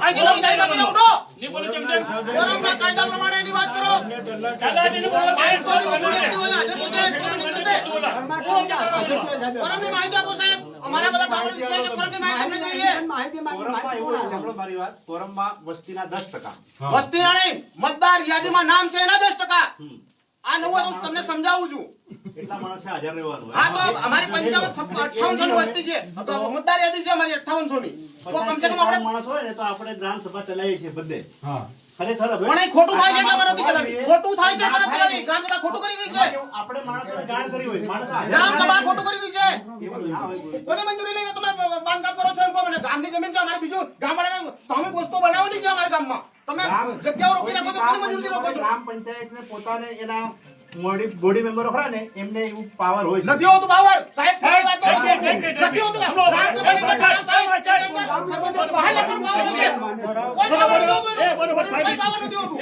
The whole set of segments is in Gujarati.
આજી લોહી તારી કાપીને ઉઠો નહીં બોલો કેમ કેમ કોરમના કાયદા પ્રમાણે એની વાત કરો તલાટીને બોલો કોરમની માહિતી આપો સાહેબ અમારા બધા ગામડે છે કોરમની માહિતી અમને જોઈએ મારી વાત કોરમમાં વસ્તીના 10%. વસ્તીના નહીં મતદાર યાદીમાં નામ છે એના 10%. આ નવું હું તમને સમજાવું છું એટલા માણસે હાજર રહેવાનું. હા તો અમારી 5800 ની વસ્તી છે તો મતદાર યાદી છે અમારી 5800 ની તો કમસે કમ આપણે માણસ હોય ને તો આપણે ગ્રામ સભા ચલાવીએ છીએ બધે. ખરેખર હવે પણ એ ખોટું થાય છે એટલે મારાથી ચલાવી ખોટું થાય છે એટલે ચલાવી ગ્રામ સભા ખોટું કરી રહી છે આપણે માણસોને જાણ કરી હોય માણસ ગ્રામ સભા ખોટું કરી રહી છે એવું ના હોય કોઈ. કોની મંજૂરી લઈને તમે બાંધકામ કરો છો એમ કહો મને ગામની જમીન છે અમારે બીજું ગામવાળાને સામૂહિક વસ્તુ બનાવવાની છે અમારા ગામમાં તમે જગ્યાઓ રોકી નાખો તો કોની મંજૂરીથી રોકો છો ગ્રામ પંચાયતને પોતાને એના બોડી મેમ્બરો ખરા ને એમને એવું પાવર હોય છે. નથી હોતું પાવર સાહેબ સાહેબ વાત કરો નથી હોતું ગ્રામ સભાની અંદર ઠરાવ થાય સર્વસંમત બહાર લાવવાનું પાવર નથી કોઈ પાવર નથી હોતું કોઈ પાવર નથી હોતું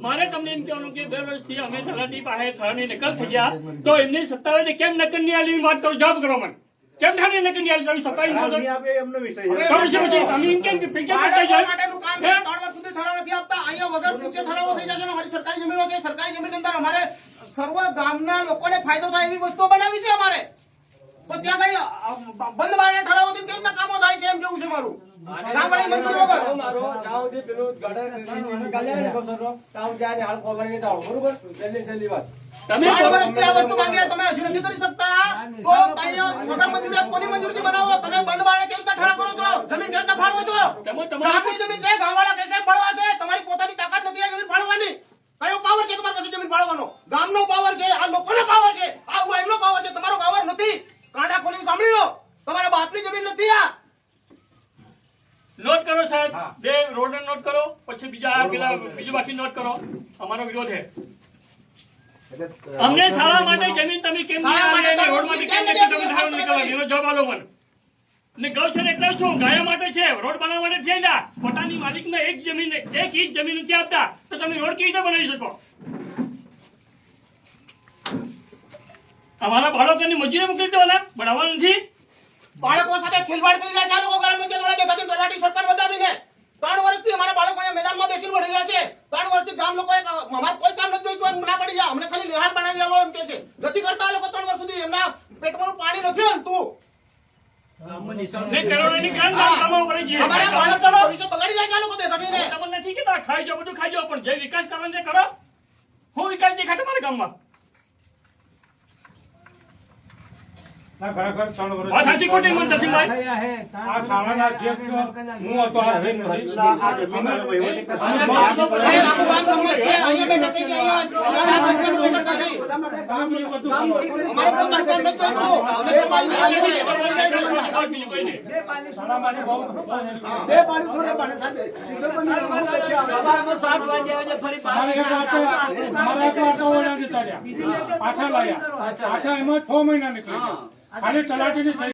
મારે તમને એમ કહેવાનું કે 2 વર્ષથી અમે તલાટી પાસે થવાની નકલ થઈ ગયા તો એમની સત્તાઓને કેમ નકલ ની આલી વાત કરો જવાબ કરો મને કેમ થાને નકલ ની આલી તમે સત્તા ગ્રામ ની આપે એમનો વિષય છે. પછી તમે એમ કેમ કે પૈસા કરતા જાય માટેનું કામ છે 3 વર્ષ સુધી ઠરાવ નથી આપતા અહીંયા વગર પૂછે ઠરાવો થઈ જશે ને અમારી સરકારી જમીનો છે સરકારી જમીન અંદર અમારે સર્વ ગામના લોકોને ફાયદો થાય એવી વસ્તુઓ બનાવી છે અમારે તો ત્યાં કઈ બંધ બારણે ઠરાવોથી કેમ ના કામો થાય છે એમ કેવું છે મારું ગામવાળી મંજૂરી વગર મારો જાવ દે પેલો ગટર નીકાળ્યા ને કોસરનો તાવ જાય હાલ ખોલવાની દાવ બરોબર જલ્દી વાત તમે 3 વર્ષથી આ વસ્તુ માંગી તમે હજુ નથી કરી શકતા તો અહીંયા વગર મંજૂરી કોની મંજૂરીથી બનાવો તમે બંધ બારણે કેમ ઠરાવ કરો છો જમીન કેમ ફાળવો છો ગામની જમીન છે ગામવાળા કહેશે ફાળવા છે તમારી પોતાની તાકાત નથી આ જમીન ફાળવાની કયો પાવર છે તમારી પાસે જમીન ફાળવાનો ગામનો પાવર છે આ લોકોનો પાવર છે આ એમનો પાવર છે તમારો પાવર નથી કાંડા ખોલીને સાંભળી લો તમારા બાપની જમીન નથી આ નોટ કરો સાહેબ બે રોડ નોટ કરો પછી બીજા પેલા બીજું બાકી નોટ કરો અમારો વિરોધ છે અમને શાળા માટે જમીન તમે કેમ નહીં આલી અને રોડ માટે કેમ નથી તમે ઠરાવ નીકળવા એનો જવાબ આલો મને ને ગૌચર એટલા છું ગાયો માટે છે રોડ બનાવવા માટે છે ના પોતાની માલિકને એક ઇંચ જમીન નથી આપતા તો તમે રોડ કેવી રીતે બનાવી શકો અમારા બાળકોની મજૂરી મોકલી દેવાના બનાવવા નથી બાળકો સાથે ખેલવાડ કરી રહ્યા છે આ લોકો ગ્રામ પંચાયત વાળા ભેગા થઈને તલાટી સરકાર બતાવીને 3 વર્ષથી અમારા બાળકો અહીંયા મેદાનમાં બેસીને ભણી રહ્યા છે 3 વર્ષથી ગામ લોકોએ અમારે કોઈ કામ નથી જોઈતું એમ ના પડી જાય અમને ખાલી નિહાળ બનાવી આલો એમ કે છે નથી કરતા આ લોકો 3 વર્ષ સુધી એમના પેટમાં પાણી નથી હલતું ને કરોડોની ગ્રાન્ટ કામો કરી છે અમારા બાળકોનું ભવિષ્ય બગાડી જાય છે આ લોકો ભેગા થઈને તમને નથી કહેતા ખાઈ જાઓ બધું ખાઈ જાઓ પણ જે વિકાસ કરવાનો છે કરો હું વિકાસ દેખાય તમારા ગામમાં ખરેખર 3 વર્ષ વાત સાચી ખોટી મને નથી ભાઈ આ શાળાના અધ્યક્ષ હું હતો આ આ જમીન વહીવટી કરશે. સાહેબ આખું ગામ સંમત છે અહીંયા બેઠા થઈ ગયા અહીંયા બેઠા થઈ અમારે પોતાનું કામ નથી કરતું અમે તમારી બીજું કોઈ નહીં શાળામાં બહુ બે પાણી ખોરે પાણી સાથે શિખર પર સવારમાં 7 વાગે ફરી મારે એક વાતો પાછા લાયા પાછા એમાં 6 મહિના નીકળી ગયા ખાલી તલાટીની સહી